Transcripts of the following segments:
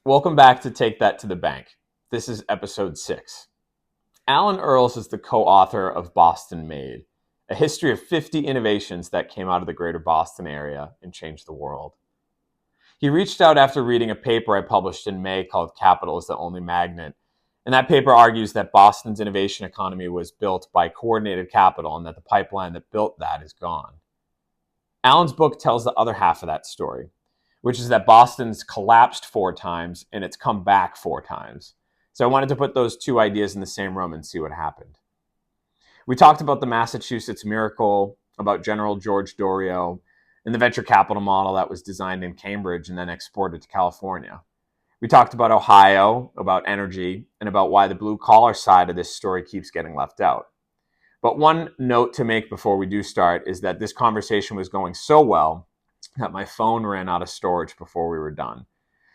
Welcome back to Take That to the Bank. This is episode 6. Alan Earls is the co-author of Boston Made, a history of 50 innovations that came out of the greater Boston area and changed the world. He reached out after reading a paper I published in May called Capital is the Only Magnet, and that paper argues that Boston's innovation economy was built by coordinated capital and that the pipeline that built that is gone. Alan's book tells the other half of that story, which is that Boston's collapsed 4 times and it's come back 4 times. So I wanted to put those two ideas in the same room and see what happened. We talked about the Massachusetts Miracle, about General George Doriot, and the venture capital model that was designed in Cambridge and then exported to California. We talked about Ohio, about energy, and about why the blue-collar side of this story keeps getting left out. But one note to make before we do start is that this conversation was going so well that my phone ran out of storage before we were done.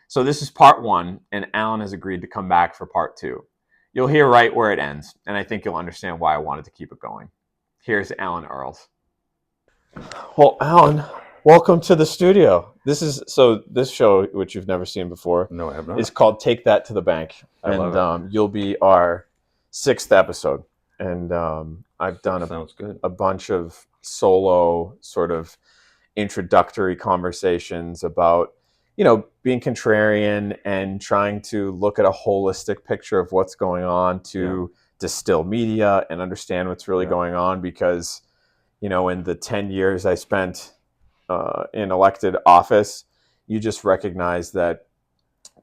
So this is part 1, and Alan has agreed to come back for part 2. You'll hear right where it ends, and I think you'll understand why I wanted to keep it going. Here's Alan Earls. Well, Alan, welcome to the studio. This show, which you've never seen before, no, I have not, is called Take That to the Bank. I love You'll be our 6th episode. And I've done a bunch of solo sort of introductory conversations about, being contrarian and trying to look at a holistic picture of what's going on to distill media and understand what's really going on. Because, in the 10 years I spent in elected office, you just recognize that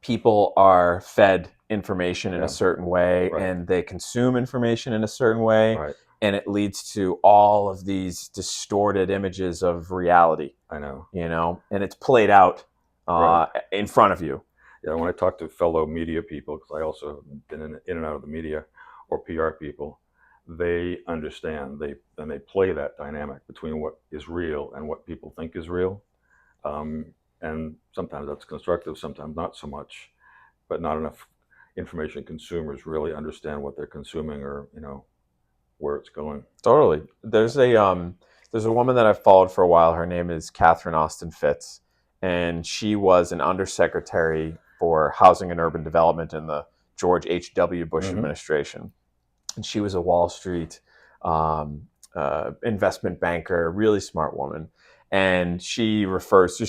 people are fed information in a certain way, and they consume information in a certain way. Right. And it leads to all of these distorted images of reality. I know. And it's played out in front of you. Yeah, when I talk to fellow media people, because I also have been in and out of the media, or PR people, they understand. They play that dynamic between what is real and what people think is real. And sometimes that's constructive, sometimes not so much. But not enough information consumers really understand what they're consuming, or where it's going. Totally. There's a woman that I've followed for a while. Her name is Catherine Austin Fitts, and she was an undersecretary for housing and urban development in the George H.W. Bush administration. And she was a Wall Street investment banker, really smart woman. And she's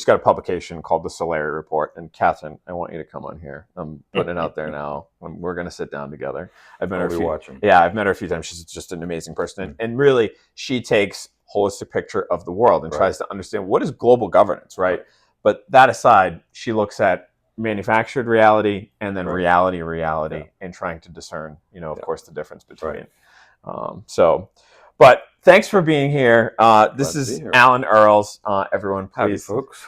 got a publication called The Solari Report. And Catherine, I want you to come on here. I'm putting it out there now. We're going to sit down together. I've met her a few times. She's just an amazing person. And really, she takes a holistic picture of the world and tries to understand what is global governance, right? But that aside, she looks at manufactured reality and then reality, and trying to discern, of course, the difference between. But thanks for being here. This is Alan Earls. Everyone, please folks.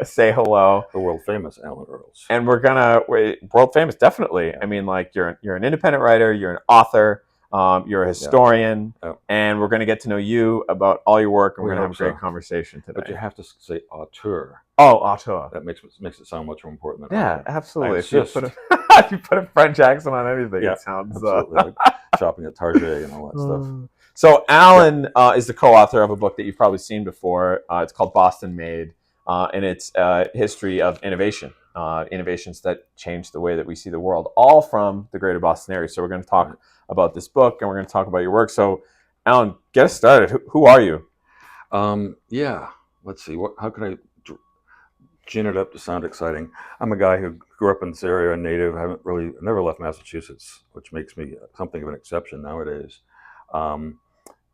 say hello. The world famous Alan Earls. And we're gonna world famous, definitely. Yeah. I mean, like you're an independent writer, you're an author, you're a historian, and we're gonna get to know you about all your work, and we're gonna have a great conversation today. But you have to say auteur. Oh, auteur. That makes it sound much more important than auteur. Absolutely. If you put a French accent on anything, it sounds like shopping at Target and all that stuff. So Alan is the co-author of a book that you've probably seen before. It's called Boston Made, and it's a history of innovation, innovations that change the way that we see the world, all from the greater Boston area. So we're going to talk about this book, and we're going to talk about your work. So Alan, get us started. Who are you? Let's see. How could I gin it up to sound exciting? I'm a guy who grew up in this area, a native. Never left Massachusetts, which makes me something of an exception nowadays.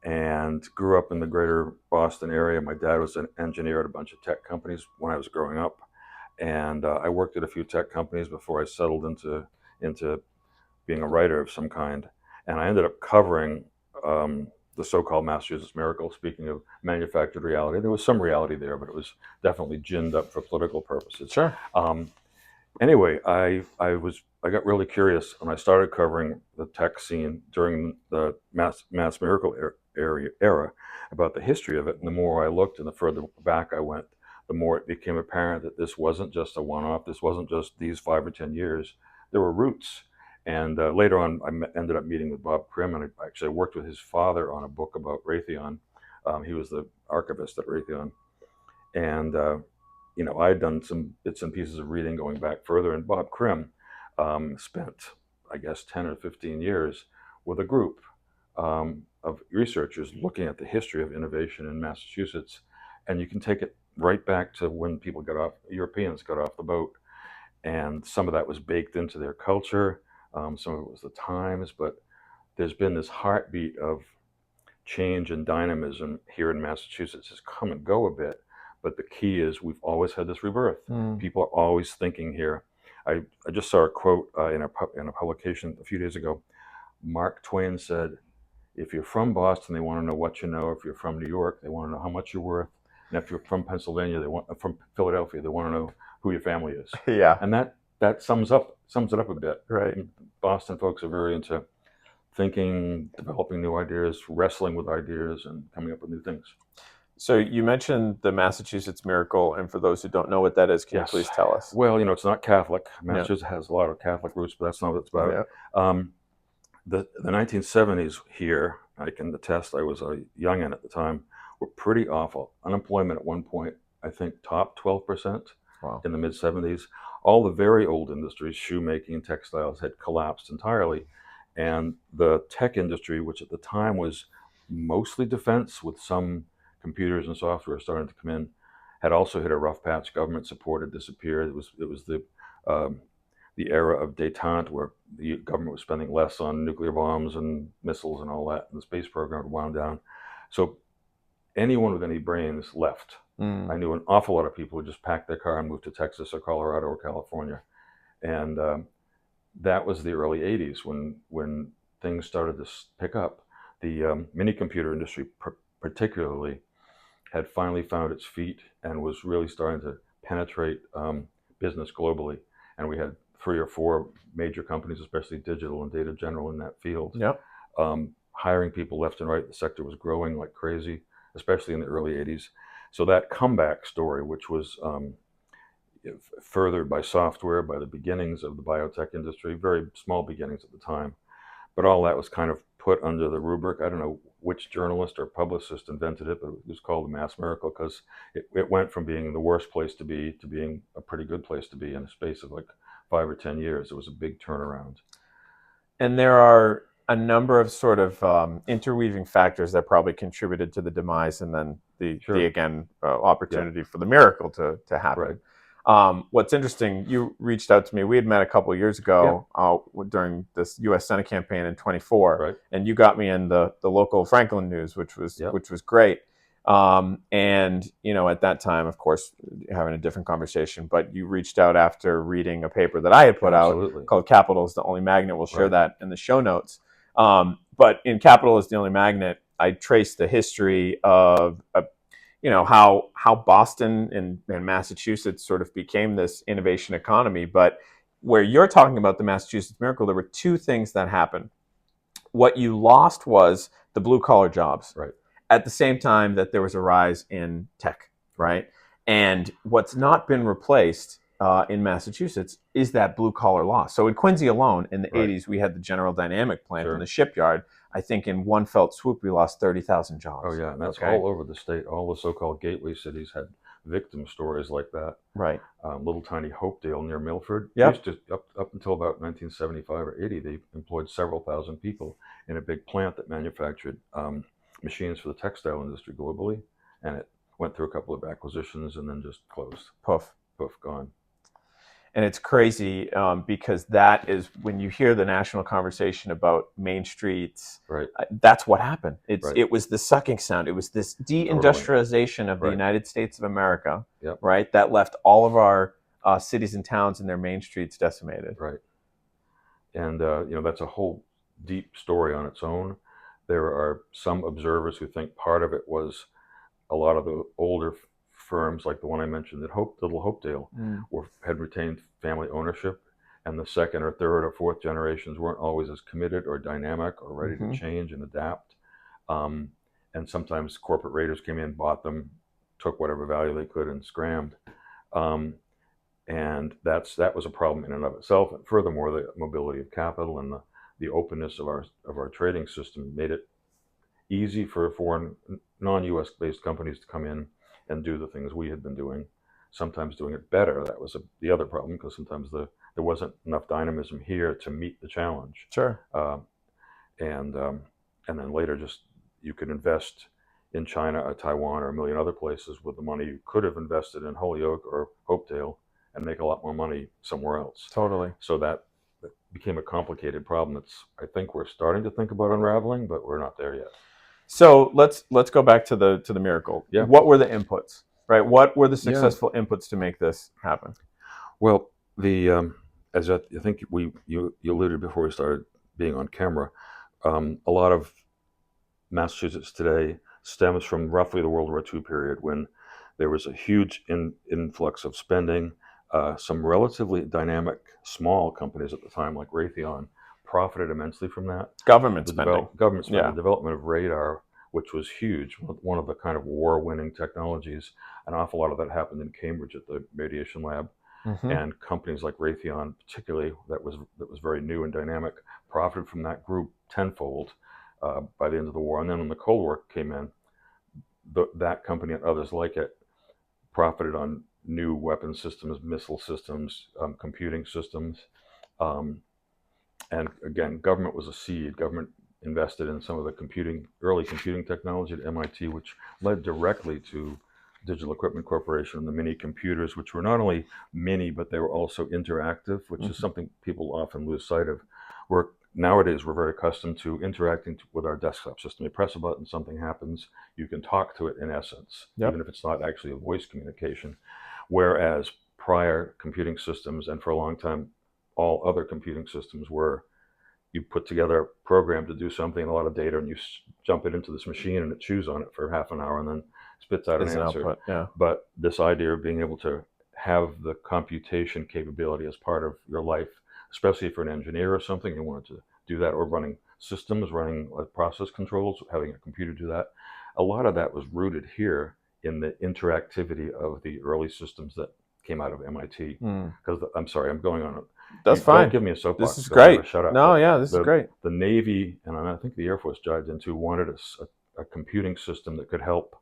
And grew up in the greater Boston area. My dad was an engineer at a bunch of tech companies when I was growing up. And I worked at a few tech companies before I settled into being a writer of some kind. And I ended up covering the so-called Massachusetts Miracle. Speaking of manufactured reality, there was some reality there, but it was definitely ginned up for political purposes. Sure. Anyway, I got really curious when I started covering the tech scene during the mass miracle era about the history of it. And the more I looked and the further back I went, the more it became apparent that this wasn't just a one-off. This wasn't just these 5 or 10 years. There were roots. And later on, I ended up meeting with Bob Krim, and I actually worked with his father on a book about Raytheon. He was the archivist at Raytheon. And I'd done some bits and pieces of reading going back further, and Bob Krim spent, I guess, 10 or 15 years with a group of researchers looking at the history of innovation in Massachusetts. And you can take it right back to when Europeans got off the boat. And some of that was baked into their culture, some of it was the times, but there's been this heartbeat of change and dynamism here in Massachusetts has come and go a bit. But the key is we've always had this rebirth. People are always thinking here. I just saw a quote in a publication a few days ago. Mark Twain said, if you're from Boston, they want to know what you know. If you're from New York, they want to know how much you're worth. And if you're from Pennsylvania, from Philadelphia, they want to know who your family is. Yeah. And that sums it up a bit. Right. Boston folks are very into thinking, developing new ideas, wrestling with ideas, and coming up with new things. So you mentioned the Massachusetts Miracle, and for those who don't know what that is, can you please tell us? Well, it's not Catholic. Massachusetts has a lot of Catholic roots, but that's not what it's about. The 1970s here, I can attest, I was a youngin' at the time, were pretty awful. Unemployment at one point, I think, topped 12%. Wow. In the mid-70s. All the very old industries, shoemaking, textiles, had collapsed entirely. And the tech industry, which at the time was mostly defense with some computers and software starting to come in, had also hit a rough patch. Government support had disappeared. It was the era of détente, where the government was spending less on nuclear bombs and missiles and all that, and the space program had wound down. So anyone with any brains left. I knew an awful lot of people who just packed their car and moved to Texas or Colorado or California. And that was the early 80s when things started to pick up. The minicomputer industry particularly had finally found its feet and was really starting to penetrate business globally. And we had 3 or 4 major companies, especially Digital and Data General, in that field. Yep. Hiring people left and right. The sector was growing like crazy, especially in the early 80s. So that comeback story, which was furthered by software, by the beginnings of the biotech industry, very small beginnings at the time, but all that was kind of put under the rubric. I don't know which journalist or publicist invented it, but it was called the mass miracle because it went from being the worst place to be to being a pretty good place to be in a space of like 5 or 10 years. It was a big turnaround. And there are a number of sort of interweaving factors that probably contributed to the demise and then the opportunity for the miracle to happen. Right. What's interesting, you reached out to me. We had met a couple of years ago during this U.S. Senate campaign in 24, Right. and you got me in the local Franklin News, which was great. And at that time, of course, having a different conversation, but you reached out after reading a paper that I had put out called "Capital is the Only Magnet." We'll share that in the show notes. But in "Capital is the Only Magnet," I traced the history of how Boston and Massachusetts sort of became this innovation economy. But where you're talking about the Massachusetts Miracle, there were 2 things that happened. What you lost was the blue collar jobs. Right. At the same time that there was a rise in tech, right? And what's not been replaced in Massachusetts is that blue collar loss. So in Quincy alone, in the 80s, we had the General Dynamic plant in the shipyard. I think in one felt swoop, we lost 30,000 jobs. Oh yeah, and that's all over the state. All the so-called gateway cities had victim stories like that. Right. Little tiny Hopedale near Milford. Yep. Up until about 1975 or 80, they employed several thousand people in a big plant that manufactured machines for the textile industry globally, and it went through a couple of acquisitions and then just closed. Poof, gone. And it's crazy because that is when you hear the national conversation about main streets. Right. That's what happened. It was the sucking sound. It was this deindustrialization of the United States of America. Yep. Right. That left all of our cities and towns and their main streets decimated. Right. And that's a whole deep story on its own. There are some observers who think part of it was a lot of the older firms, like the one I mentioned at Little Hopedale, had retained family ownership, and the second or third or fourth generations weren't always as committed or dynamic or ready to change and adapt. And sometimes corporate raiders came in, bought them, took whatever value they could, and scrammed. And that was a problem in and of itself. And furthermore, the mobility of capital and the openness of our trading system made it easy for foreign, non-U.S. based companies to come in and do the things we had been doing. sometimes doing it better. That was the other problem, because sometimes there wasn't enough dynamism here to meet the challenge. Sure. And then later, just you could invest in China or Taiwan or a million other places with the money you could have invested in Holyoke or Hopedale and make a lot more money somewhere else. Totally. So that became a complicated problem that's, I think, we're starting to think about unraveling, but we're not there yet. So let's go back to the miracle. Yeah. What were the inputs, right? What were the successful inputs to make this happen? Well, as I think you alluded before we started being on camera, a lot of Massachusetts today stems from roughly the World War II period, when there was a huge influx of spending. Some relatively dynamic small companies at the time, like Raytheon, profited immensely from that. Government spending. The development of radar, which was huge, one of the kind of war-winning technologies. An awful lot of that happened in Cambridge at the Radiation Lab. Mm-hmm. And companies like Raytheon, particularly, that was very new and dynamic, profited from that group tenfold by the end of the war. And then when the Cold War came in, that company and others like it profited on new weapon systems, missile systems, computing systems. And again, government was a seed. Government invested in some of the early computing technology at MIT, which led directly to Digital Equipment Corporation and the mini-computers, which were not only mini, but they were also interactive, which is something people often lose sight of. Nowadays, we're very accustomed to interacting with our desktop system. You press a button, something happens. You can talk to it in essence, even if it's not actually a voice communication. Whereas prior computing systems, and for a long time, all other computing systems, were you put together a program to do something, a lot of data, and you jump it into this machine and it chews on it for half an hour and then spits out an answer. Output, yeah. But this idea of being able to have the computation capability as part of your life, especially if you're an engineer or something, you wanted to do that, or running systems, running process controls, having a computer do that. A lot of that was rooted here in the interactivity of the early systems that came out of MIT. Because I'm sorry, I'm going on. That's fine. Don't give me a soapbox. This is great. Shut up. No, yeah, this is great. The Navy, and I think the Air Force dived into, wanted a computing system that could help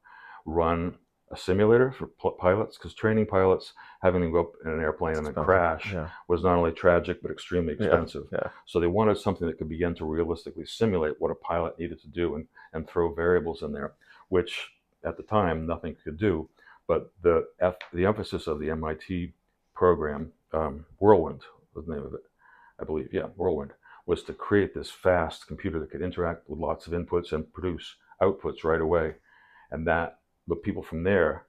run a simulator for pilots, because training pilots, having them go up in an airplane and then crash, was not only tragic but extremely expensive. So they wanted something that could begin to realistically simulate what a pilot needed to do and throw variables in there, which at the time nothing could do. But the emphasis of the MIT program, Whirlwind was the name of it, I believe. Yeah, Whirlwind, was to create this fast computer that could interact with lots of inputs and produce outputs right away. And that the people from there,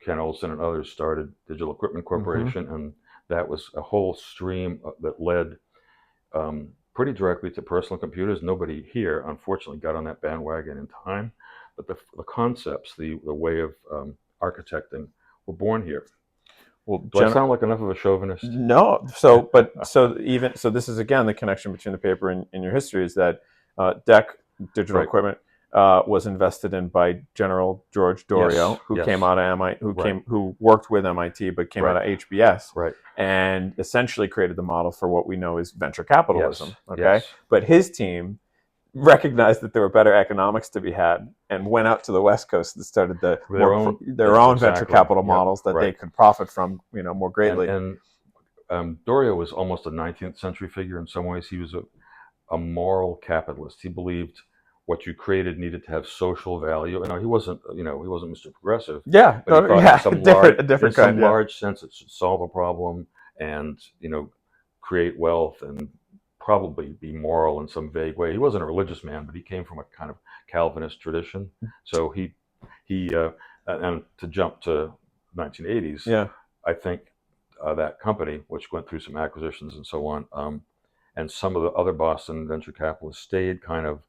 Ken Olsen and others, started Digital Equipment Corporation, and that was a whole stream that led pretty directly to personal computers. Nobody here, unfortunately, got on that bandwagon in time, but the concepts, the way of architecting, were born here. Well, do I sound like enough of a chauvinist? No. So this is again the connection between the paper and your history, is that DEC, Digital Equipment, was invested in by General George Doriot, who came out of MIT, who worked with MIT, but came out of HBS, and essentially created the model for what we know as venture capitalism. But his team recognized that there were better economics to be had and went out to the West Coast and started their own venture capital models that they could profit from, more greatly. And Doriot was almost a 19th century figure in some ways. He was a moral capitalist. He believed what you created needed to have social value. He wasn't Mr. Progressive. Yeah, but he thought a different kind. In some large sense, it should solve a problem and create wealth and probably be moral in some vague way. He wasn't a religious man, but he came from a kind of Calvinist tradition. So he and to jump to 1980s, I think that company, which went through some acquisitions and so on, and some of the other Boston venture capitalists stayed kind of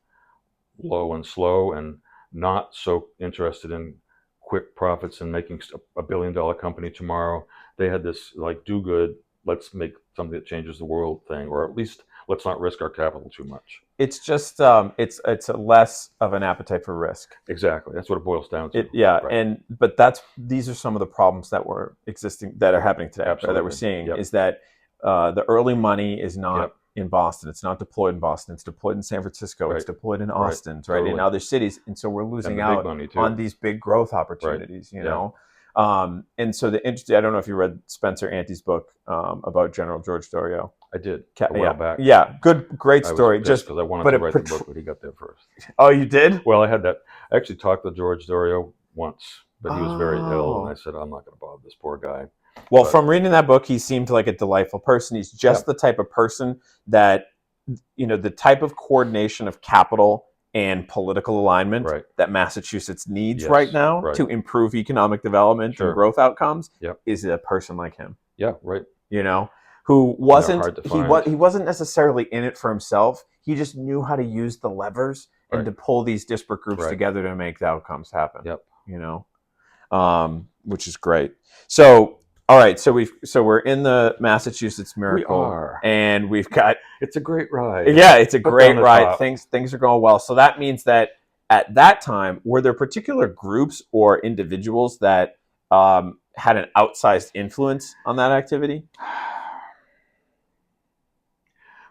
low and slow and not so interested in quick profits and making a $1 billion company tomorrow. They had this do good, let's make something that changes the world thing, or at least let's not risk our capital too much. It's just it's a less of an appetite for risk. Exactly, that's what it boils down to. But these are some of the problems that are happening today. Absolutely. That we're seeing is that the early money is not in Boston. It's not deployed in Boston. It's deployed in San Francisco. It's deployed in Austin, in other cities. And so we're losing out on these big growth opportunities, you know. And so the interesting, I don't know if you read Spencer Ante's book about General George Doriot. I did a while back. Yeah, great I story. was Just because I wanted but to it write the book, but he got there first. Oh, you did? Well, I had that. I actually talked to George Doriot once, but he was very ill, and Oh. I said, I'm not going to bother this poor guy. Well, But- from reading that book, he seemed like a delightful person. He's just the type of person that, the type of coordination of capital and political alignment Right. that Massachusetts needs Yes, right now right. to improve economic development Sure. and growth outcomes Yep. is a person like him. Yeah, right. Who wasn't hard to he find. wasn't necessarily in it for himself. He just knew how to use the levers and Right. to pull these disparate groups Right. together to make the outcomes happen. Yep. Which is great. So, all right, so we're in the Massachusetts Miracle, We are. and we've got It's a great ride. yeah, it's a Put great down the ride. top. Things are going well. So that means that at that time, were there particular groups or individuals that had an outsized influence on that activity?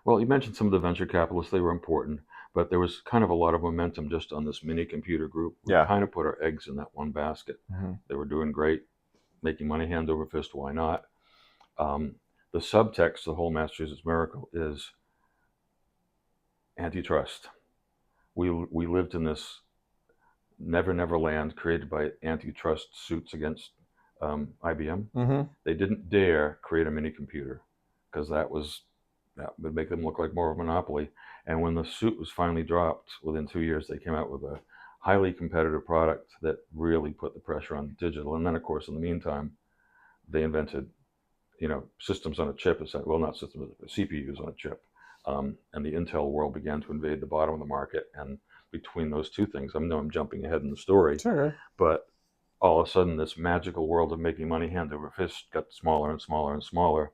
Well, you mentioned some of the venture capitalists; they were important, but there was kind of a lot of momentum just on this minicomputer group. We Yeah. kind of put our eggs in that one basket. Mm-hmm. They were doing great, making money hand over fist. Why not? The subtext, the whole Massachusetts Miracle, is antitrust. We lived in this never land created by antitrust suits against IBM. Mm-hmm. They didn't dare create a minicomputer because that would make them look like more of a monopoly. And when the suit was finally dropped, within 2 years, they came out with a highly competitive product that really put the pressure on digital. And then, of course, in the meantime, they invented, systems on a chip. Well, not systems, but CPUs on a chip. And the Intel world began to invade the bottom of the market. And between those two things, I know I'm jumping ahead in the story, Sure. but all of a sudden, this magical world of making money hand over fist got smaller and smaller and smaller.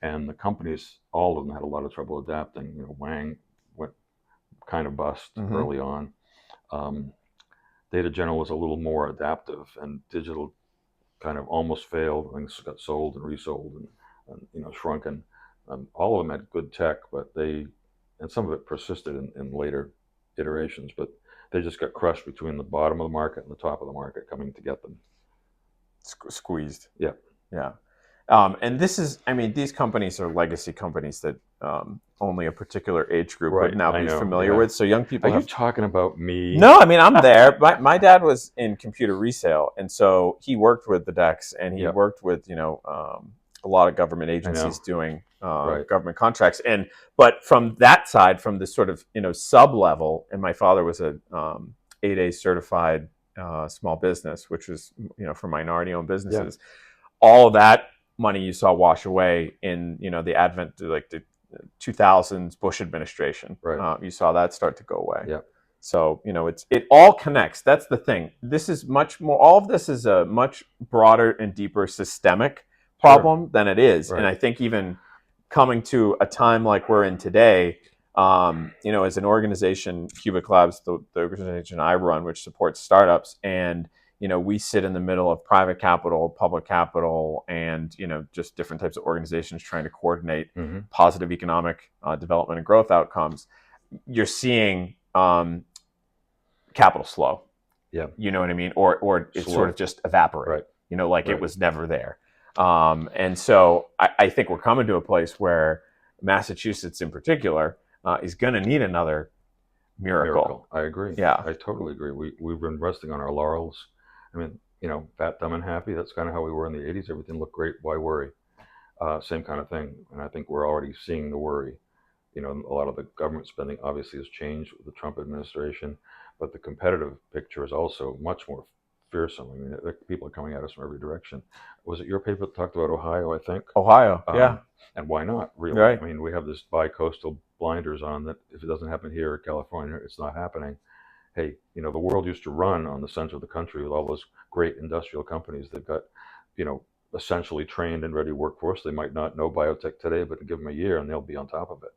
And the companies, all of them, had a lot of trouble adapting. Wang went kind of bust early on. Data General was a little more adaptive, and digital kind of almost failed. Things got sold and resold and shrunken. All of them had good tech, but and some of it persisted in later iterations, but they just got crushed between the bottom of the market and the top of the market coming to get them. Squeezed. Yeah. Yeah. And these companies are legacy companies that only a particular age group would now be familiar with. So young people. Are you talking about me? No, I'm there. My dad was in computer resale, and so he worked with the DEX, and he worked with a lot of government agencies doing government contracts. But from that side, from this sort of sub level, and my father was a 8A certified small business, which was for minority owned businesses. All of that money you saw wash away in the advent of like the 2000s Bush administration. Right. You saw that start to go away. Yeah. So it all connects. That's the thing. This is much more. All of this is a much broader and deeper systemic problem than it is. Right. And I think even coming to a time like we're in today, as an organization, Cubic Labs, the organization I run, which supports startups, and we sit in the middle of private capital, public capital, and just different types of organizations trying to coordinate positive economic development and growth outcomes. You're seeing capital slow. Yeah. You know what I mean? Or it's sort of just evaporate. Right. It was never there. And so I think we're coming to a place where Massachusetts in particular is going to need another miracle. I agree. Yeah. I totally agree. We've been resting on our laurels. I mean, fat, dumb, and happy. That's kind of how we were in the 80s. Everything looked great. Why worry? Same kind of thing. And I think we're already seeing the worry. A lot of the government spending obviously has changed with the Trump administration, but the competitive picture is also much more fearsome. I mean, people are coming at us from every direction. Was it your paper that talked about Ohio, I think? Ohio, yeah. And why not, really? Right. I mean, we have this bi-coastal blinders on that if it doesn't happen here in California, it's not happening. Hey, the world used to run on the center of the country with all those great industrial companies. They've got, essentially trained and ready workforce. They might not know biotech today, but give them a year and they'll be on top of it.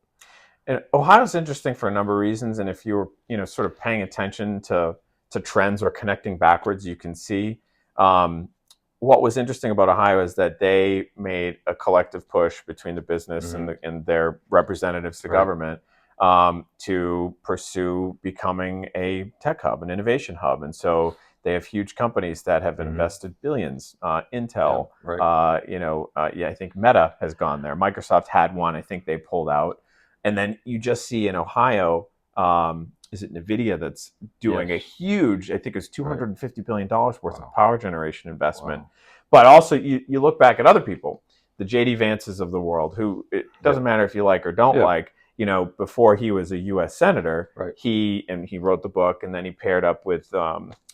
And Ohio's interesting for a number of reasons. And if you were, sort of paying attention to trends or connecting backwards, you can see what was interesting about Ohio is that they made a collective push between the business and their representatives to government to pursue becoming a tech hub, an innovation hub. And so They have huge companies that have invested billions. Intel, I think Meta has gone there. Microsoft had one. I think they pulled out. And then you just see in Ohio, is it NVIDIA that's doing a huge, I think it's $250 billion worth of power generation investment. Wow. But also you look back at other people, the J.D. Vances of the world, who it doesn't matter if you like or don't like, before he was a U.S. Senator, he wrote the book, and then he paired up with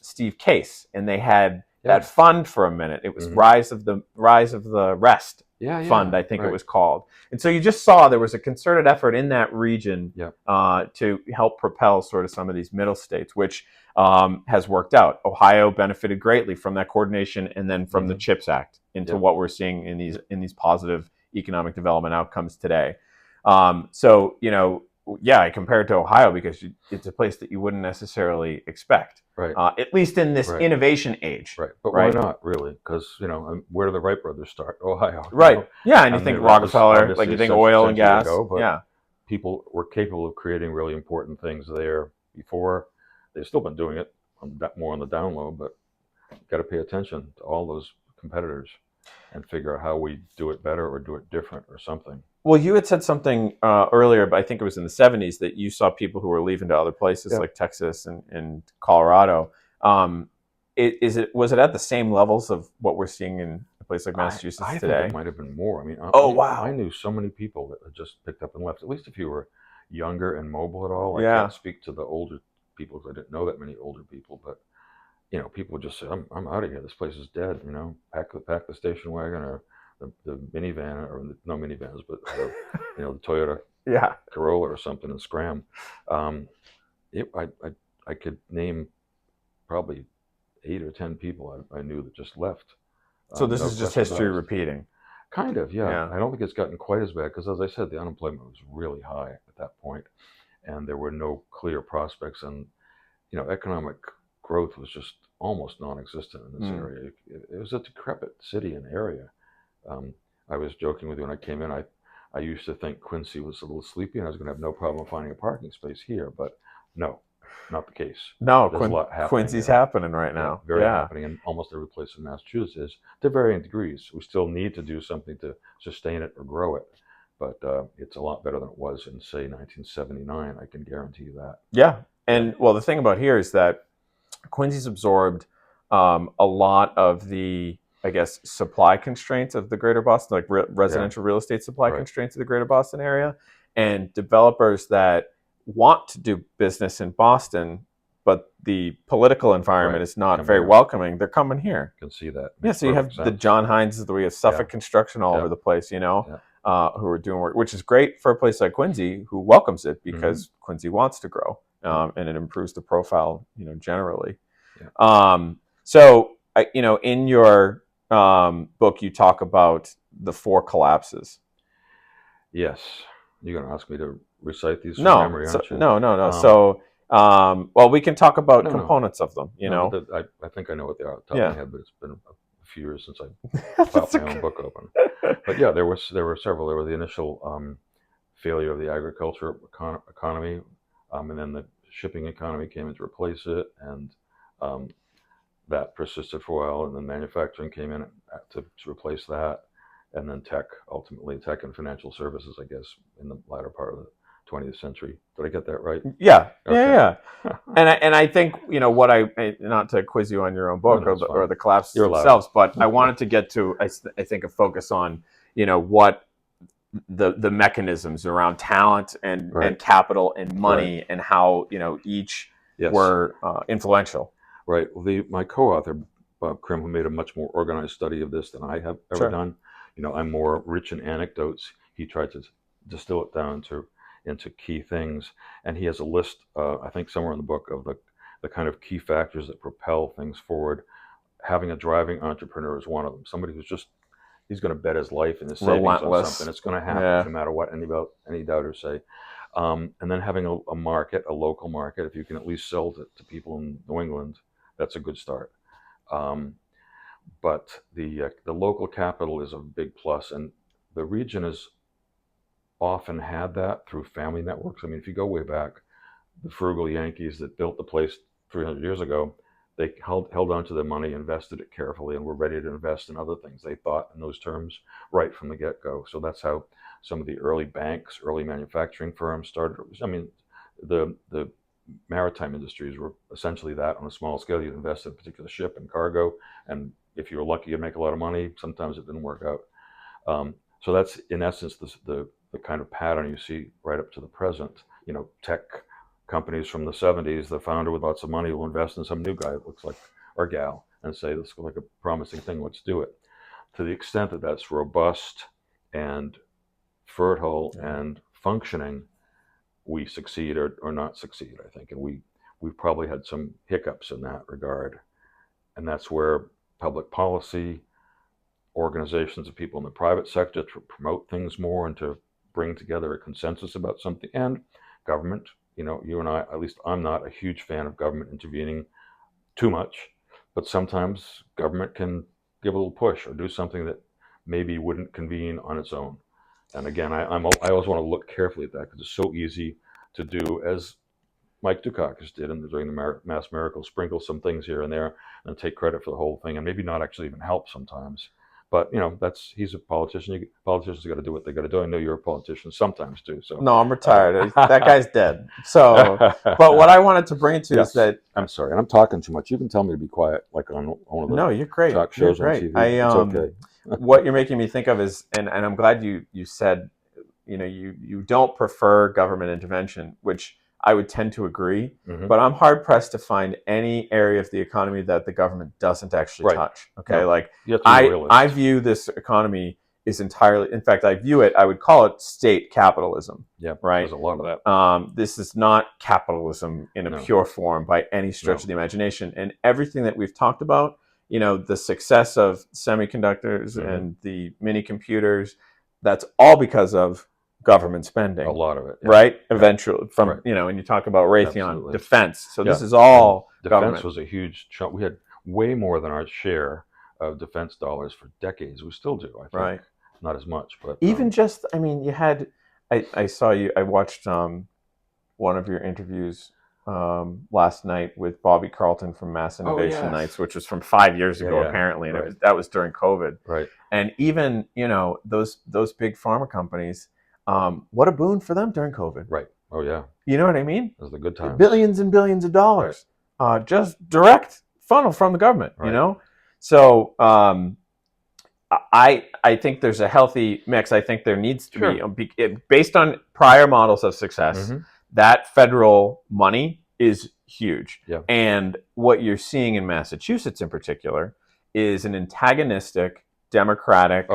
Steve Case, and they had that fund for a minute. It was Rise of the Rest Fund, I think it was called. And so you just saw there was a concerted effort in that region to help propel sort of some of these middle states, which has worked out. Ohio benefited greatly from that coordination, and then from the CHIPS Act into what we're seeing in these positive economic development outcomes today. I compare it to Ohio because it's a place that you wouldn't necessarily expect, at least in this innovation age. But why not, really? Because, where do the Wright brothers start? Ohio. Yeah, and you think Rockefeller, like you think oil and gas. People were capable of creating really important things there before. They've still been doing it more on the down low, but got to pay attention to all those competitors and figure out how we do it better or do it different or something. Well, you had said something earlier, but I think it was in the 70s, that you saw people who were leaving to other places like Texas and Colorado. Was it at the same levels of what we're seeing in a place like Massachusetts I today? think it might have been more. I mean, wow. I knew so many people that had just picked up and left. At least if you were younger and mobile at all. I can't speak to the older people because I didn't know that many older people, but people would just say, I'm out of here. This place is dead. Pack the station wagon or the minivan, or no minivans, but the Toyota Corolla or something, and scram. I could name probably 8 or 10 people I knew that just left. So this is just history repeating. Kind of, yeah. I don't think it's gotten quite as bad because, as I said, the unemployment was really high at that point, and there were no clear prospects, and economic growth was just almost non-existent in this area. It was a decrepit city and area. I was joking with you when I came in. I used to think Quincy was a little sleepy and I was going to have no problem finding a parking space here, but no, not the case. No, Quincy's happening right now. Very happening, and almost every place in Massachusetts is, to varying degrees. We still need to do something to sustain it or grow it, but it's a lot better than it was in, say, 1979. I can guarantee you that. Yeah, and well, the thing about here is that Quincy's absorbed a lot of the, I guess, supply constraints of the greater Boston, like residential real estate supply constraints of the greater Boston area, and developers that want to do business in Boston, but the political environment is not very welcoming. They're coming here. You can see that. Yeah, so you have the John Hines, we have Suffolk Construction all over the place, who are doing work, which is great for a place like Quincy, who welcomes it because Quincy wants to grow, and it improves the profile, generally. So, in your book, you talk about the 4 collapses. Yes. You're going to ask me to recite these from memory, aren't you? No. We can talk about components of them, I think I know what they are off the top of my head, but it's been a few years since I popped my own book open. But yeah, there were several. There was the initial failure of the agriculture economy, and then the shipping economy came in to replace it, and that persisted for a while, and then manufacturing came in to replace that, and then tech and financial services, I guess, in the latter part of the 20th century. Did I get that right? Yeah. Okay. And I think, what not to quiz you on your own book or the collapses themselves, but I wanted to get to, I think, a focus on, what the mechanisms around talent and capital and money and how, each were influential. Right. Well, my co-author, Bob Krim, who made a much more organized study of this than I have ever done. I'm more rich in anecdotes. He tried to distill it down into key things, and he has a list, I think somewhere in the book, of the kind of key factors that propel things forward. Having a driving entrepreneur is one of them. Somebody who's he's going to bet his life and his savings on something. It's going to happen no matter what any doubters say. And then having a local market, if you can at least sell to people in New England, that's a good start. But the local capital is a big plus, and the region has often had that through family networks. I mean, if you go way back, the frugal Yankees that built the place 300 years ago, they held on to their money, invested it carefully, and were ready to invest in other things. They thought in those terms right from the get-go. So that's how some of the early banks, early manufacturing firms started. I mean, the maritime industries were essentially that on a small scale. You'd invest in a particular ship and cargo, and if you were lucky, you'd make a lot of money. Sometimes it didn't work out. So that's in essence the kind of pattern you see right up to the present. Tech companies from the 70s, the founder with lots of money will invest in some new guy that looks like, or gal, and say, this looks like a promising thing, let's do it. To the extent that that's robust and fertile and functioning, we succeed or not succeed, I think. And we've probably had some hiccups in that regard. And that's where public policy, organizations of people in the private sector to promote things more and to bring together a consensus about something, and government. You and I, at least I'm not a huge fan of government intervening too much, but sometimes government can give a little push or do something that maybe wouldn't convene on its own. And again, I always want to look carefully at that, because it's so easy to do as Mike Dukakis did during the Mass Miracle, sprinkle some things here and there and take credit for the whole thing, and maybe not actually even help sometimes. But he's a politician. Politicians got to do what they got to do. I know you're a politician sometimes too. So no, I'm retired. That guy's dead. So, but what I wanted to bring it to is that I'm sorry, and I'm talking too much. You can tell me to be quiet, like on one of the you're great. talk shows You're great. on TV. It's okay. What you're making me think of is, and I'm glad you said, you don't prefer government intervention, which I would tend to agree, but I'm hard pressed to find any area of the economy that the government doesn't actually touch. Okay, I view this economy is entirely, in fact, I would call it state capitalism. Yeah, right. There's a lot of that. This is not capitalism in a pure form by any stretch of the imagination, and everything that we've talked about, the success of semiconductors and the mini computers, that's all because of government spending. A lot of it, right? Eventually, and you talk about Raytheon, defense. So this is all government. Defense was a huge chunk. We had way more than our share of defense dollars for decades. We still do, I think. Right. Not as much, but even you had. I saw you. I watched one of your interviews last night with Bobby Carlton from Mass Innovation Nights, which was from 5 years ago, apparently, and that was during COVID. Right. And even those big pharma companies, what a boon for them during COVID. Right. Oh yeah. You know what I mean? Those are the good times. Billions and billions of dollars, just direct funnel from the government. Right. So I think there's a healthy mix. I think there needs to be, based on prior models of success, that federal money is huge. Yeah. And what you're seeing in Massachusetts in particular is an antagonistic Democratic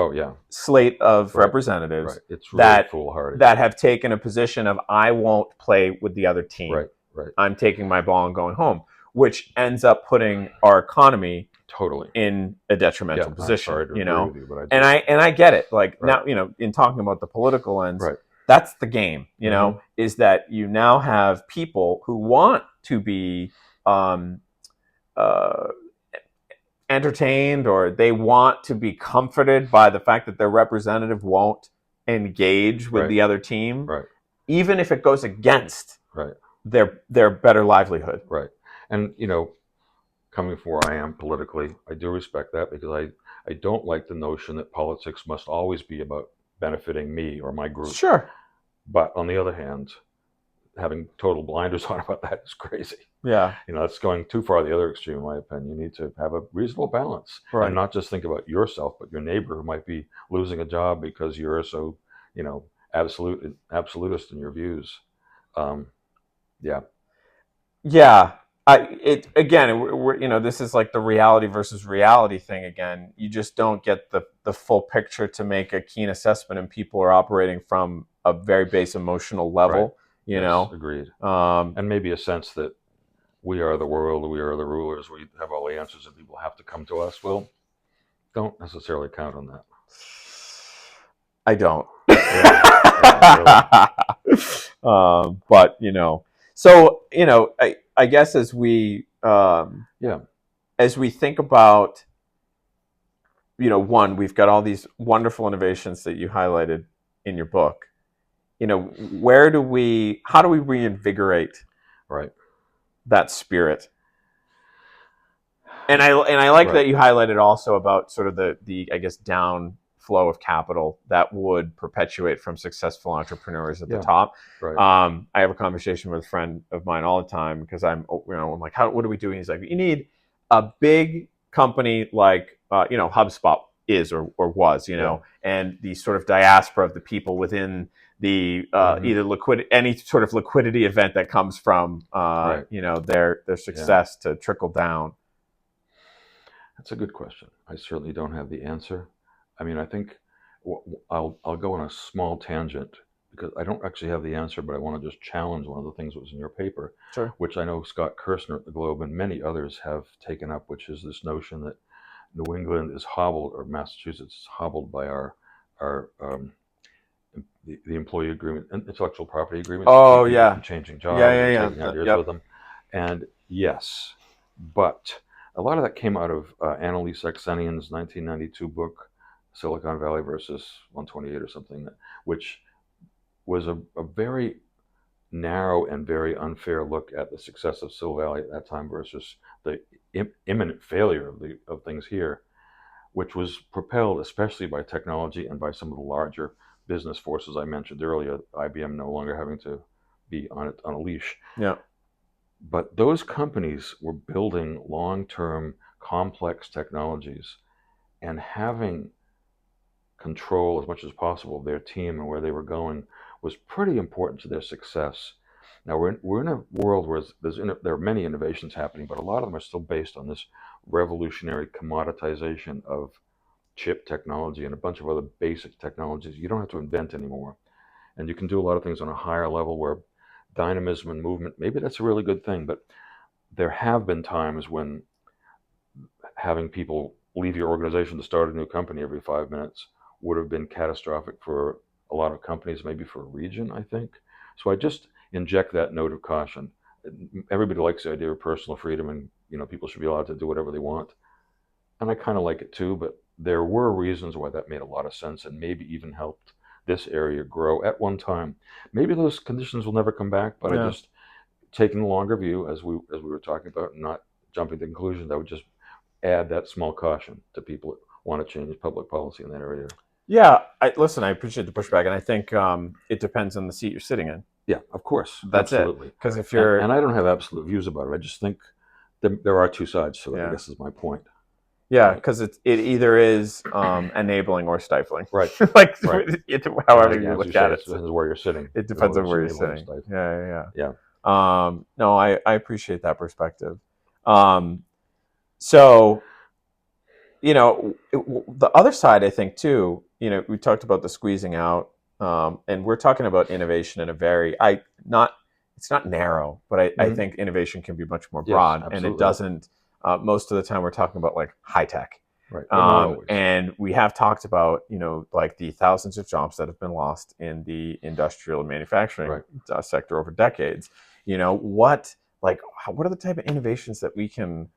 slate of representatives it's really foolhardy. that have taken a position of, I won't play with the other team. Right. I'm taking my ball and going home, which ends up putting our economy totally in a detrimental position. I'm sorry to agree with you, but and I get it. Like now, in talking about the political lens, that's the game. Is that you now have people who want to be entertained, or they want to be comforted by the fact that their representative won't engage with the other team, even if it goes against their better livelihood. Right. And coming from where I am politically, I do respect that, because I don't like the notion that politics must always be about benefiting me or my group. Sure. But on the other hand, having total blinders on about that is crazy. Yeah. That's going too far the other extreme, in my opinion. You need to have a reasonable balance. Right. And not just think about yourself, but your neighbor who might be losing a job because you're so, absolutist in your views. Yeah. This is like the reality versus reality thing again. You just don't get the full picture to make a keen assessment, and people are operating from a very base emotional level. Agreed. And maybe a sense that we are the world, we are the rulers, we have all the answers, and people have to come to us. Well, don't necessarily count on that. I don't. Really. But so I guess as we think about, we've got all these wonderful innovations that you highlighted in your book. How do we reinvigorate that spirit? I like Right. that you highlighted also about sort of the I guess down flow of capital that would perpetuate from successful entrepreneurs at the Yeah. top. Right. I have a conversation with a friend of mine all the time because I'm like, what are we doing? He's like, you need a big company like HubSpot is or was, Yeah. and the sort of diaspora of the people within the either any sort of liquidity event that comes from Right. their Yeah. success to trickle down. That's a good question. I certainly don't have the answer. I mean, I think I'll go on a small tangent because I don't actually have the answer, but I want to just challenge one of the things that was in your paper, Sure. which I know Scott Kirshner at the Globe and many others have taken up, which is this notion that New England is hobbled, or Massachusetts is hobbled by our the employee agreement, intellectual property agreements that Oh keep people yeah, from changing yeah, jobs yeah, or yeah. taking ideas Yep. with them. And yes, but a lot of that came out of Annalise Aksenian's 1992 book, Silicon Valley versus 128 or something, which was a very narrow and very unfair look at the success of Sil Valley at that time versus the imminent failure of things here, which was propelled especially by technology and by some of the larger business forces I mentioned earlier, IBM no longer having to be on a leash. Yeah. But those companies were building long-term complex technologies and having control as much as possible of their team and where they were going was pretty important to their success. Now we're in a world where there are many innovations happening, but a lot of them are still based on this revolutionary commoditization of chip technology and a bunch of other basic technologies you don't have to invent anymore. And you can do a lot of things on a higher level where dynamism and movement, maybe that's a really good thing, but there have been times when having people leave your organization to start a new company every 5 minutes would have been catastrophic for a lot of companies, maybe for a region, I think. So I just inject that note of caution. Everybody likes the idea of personal freedom and people should be allowed to do whatever they want. And I kind of like it too, but there were reasons why that made a lot of sense and maybe even helped this area grow at one time. Maybe those conditions will never come back, but I Yeah. just taking a longer view as we were talking about, and not jumping to conclusions. I would just add that small caution to people that want to change public policy in that area. Yeah. Listen, I appreciate the pushback, and I think it depends on the seat you're sitting in. Yeah, of course, That's absolutely. it. Because if And, you're, and I don't have absolute views about it. I just think there are two sides to it. I yeah, guess is my point. yeah, Right. because it either is enabling or stifling. Right. Like Right. however And you as you look say, at it it. depends where you're sitting. It depends on where you're Enabling or sitting. stifling. Yeah, yeah, Yeah. yeah. No, I appreciate that perspective. So the other side, I think too. We talked about the squeezing out, and we're talking about innovation in a very it's not narrow, but I Mhm. think innovation can be much more Yes, broad, and it absolutely. doesn't. Most of the time, we're talking about like high tech. Right, but not always. And we have talked about, like the thousands of jobs that have been lost in the industrial and manufacturing Right. sector over decades. What are the type of innovations that we can,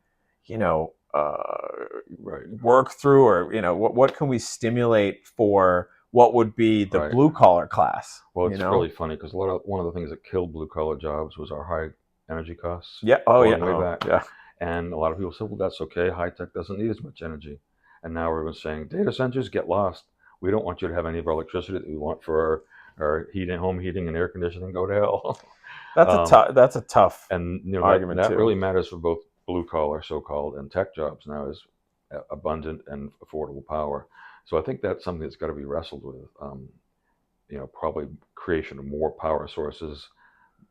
Right. work through, or what can we stimulate for what would be the Right. blue collar class? Well, it's really funny because one of the things that killed blue collar jobs was our high energy costs. Yeah. Oh yeah. Going way Oh, back. yeah. And a lot of people said, well, that's okay. High tech doesn't need as much energy. And now everyone's saying, data centers get lost. We don't want you to have any of our electricity that we want for our heating, home heating and air conditioning. Go to hell. That's a tough And argument that too. really matters for both blue collar, so-called, and tech jobs now is abundant and affordable power. So I think that's something that's got to be wrestled with. Probably creation of more power sources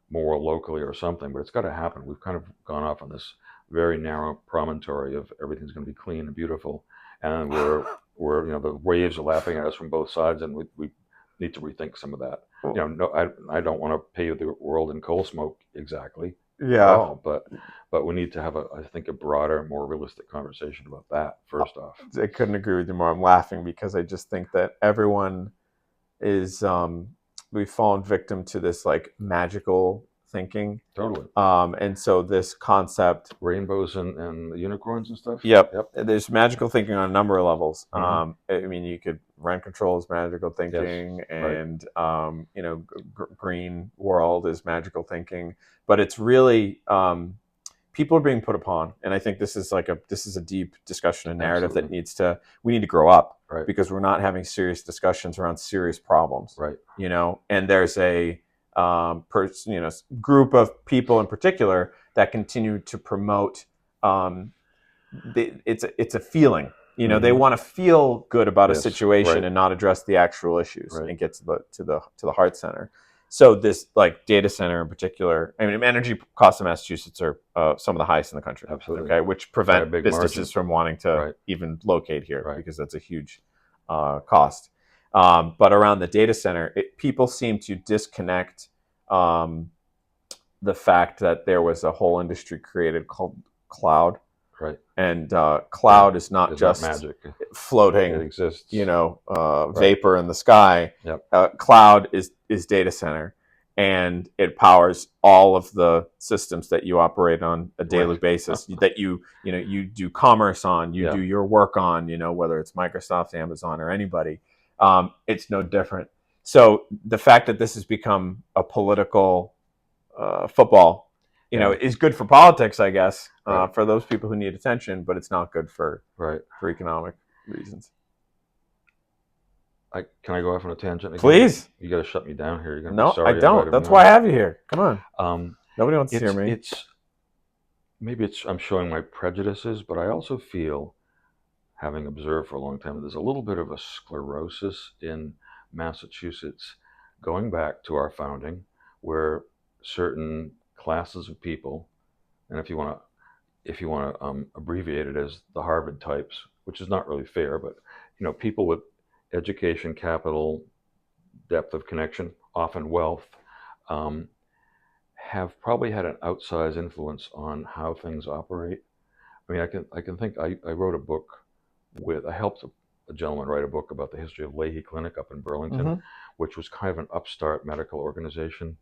more locally or something, but it's got to happen. We've kind of gone off on this very narrow promontory of everything's going to be clean and beautiful, and we're the waves are lapping at us from both sides, and we need to rethink some of that. No, I don't want to pave the world in coal smoke exactly at all, but we need to have I think a broader, more realistic conversation about that first off. I couldn't agree with you more. I'm laughing because I just think that everyone is we've fallen victim to this like magical thinking. Totally. And so this concept, rainbows and unicorns and stuff. Yep. There's magical thinking on a number of levels. Mhm. I mean, you could rent control is magical thinking, Yes, right. and green world is magical thinking, but it's really people are being put upon, and I think this is a deep discussion and narrative Absolutely. that we need to grow up, Right. because we're not having serious discussions around serious problems. Right. And there's a group of people in particular that continue to promote. It's a feeling. They want to feel good about a Yes. situation Right. and not address the actual issues Right. and get to the heart center. So this data center in particular, I mean, energy costs in Massachusetts are some of the highest in the country. Absolutely. Okay, which prevent big businesses margin. from wanting to Right. even locate here, Right. because that's a huge cost. But around the data center, people seem to disconnect the fact that there was a whole industry created called cloud. Right. And cloud is not It's just not magic. floating, It exists. vapor in the sky. Yep. Cloud is data center, and it powers all of the systems that you operate on a daily Right. basis. That you do commerce on, you Yeah. do your work on. Whether it's Microsoft, Amazon, or anybody, it's no different. So the fact that this has become a political football, is good for politics, I guess, Right. for those people who need attention, but it's not good for Right. economic reasons. Can I go off on a tangent again? Please. You got to shut me down here. You're gonna No, be sorry I don't. invited That's me why I on. have you here. Come on. Nobody wants to hear me. Maybe I'm showing my prejudices, but I also feel, having observed for a long time, that there's a little bit of a sclerosis in Massachusetts, going back to our founding, where certain classes of people, and if you want to abbreviate it as the Harvard types, which is not really fair, but people with education, capital, depth of connection, often wealth, have probably had an outsized influence on how things operate. I mean, I can think I wrote a book I helped a gentleman write a book about the history of Leahy Clinic up in Burlington, which was kind of an upstart medical organization,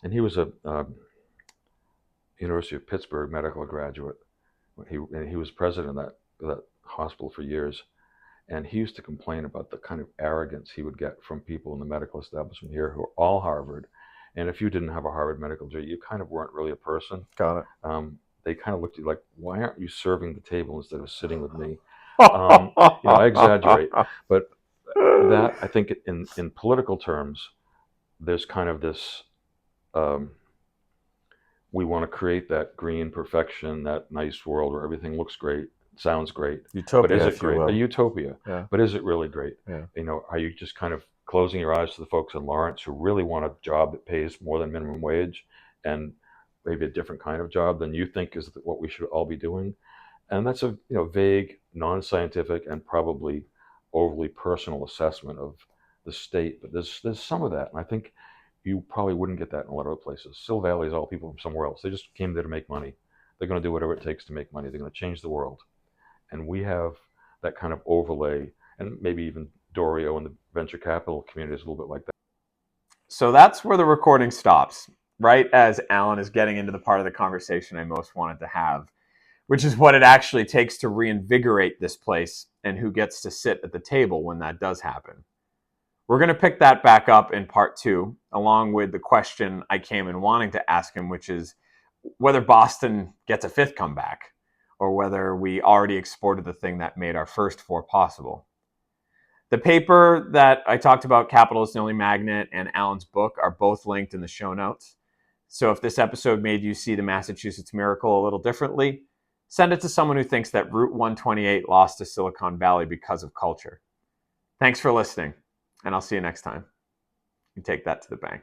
and he was a University of Pittsburgh medical graduate. He was president of that hospital for years. And he used to complain about the kind of arrogance he would get from people in the medical establishment here who are all Harvard. And if you didn't have a Harvard medical degree, you kind of weren't really a person. Got it. They kind of looked at you like, why aren't you serving the table instead of sitting with me? I exaggerate. But that, I think, in political terms, there's kind of this, we want to create that green perfection, that nice world where everything looks great, sounds great. Utopia, but is it if you great? will. A utopia. Yeah. But is it really great? Yeah. Are you just kind of closing your eyes to the folks in Lawrence who really want a job that pays more than minimum wage, and maybe a different kind of job than you think is what we should all be doing? And that's a vague, non-scientific, and probably overly personal assessment of the state. But there's some of that, and I think you probably wouldn't get that in a lot of other places. Sil Valley is all people from somewhere else. They just came there to make money. They're going to do whatever it takes to make money. They're going to change the world. And we have that kind of overlay, and maybe even Doriot and the venture capital community is a little bit like that. So that's where the recording stops, right as Alan is getting into the part of the conversation I most wanted to have, which is what it actually takes to reinvigorate this place and who gets to sit at the table when that does happen. We're going to pick that back up in part 2, along with the question I came in wanting to ask him, which is whether Boston gets a 5th comeback, or whether we already exported the thing that made our first 4 possible. The paper that I talked about, Capital is the Only Magnet, and Alan's book are both linked in the show notes. So if this episode made you see the Massachusetts miracle a little differently, send it to someone who thinks that Route 128 lost to Silicon Valley because of culture. Thanks for listening, and I'll see you next time. You take that to the bank.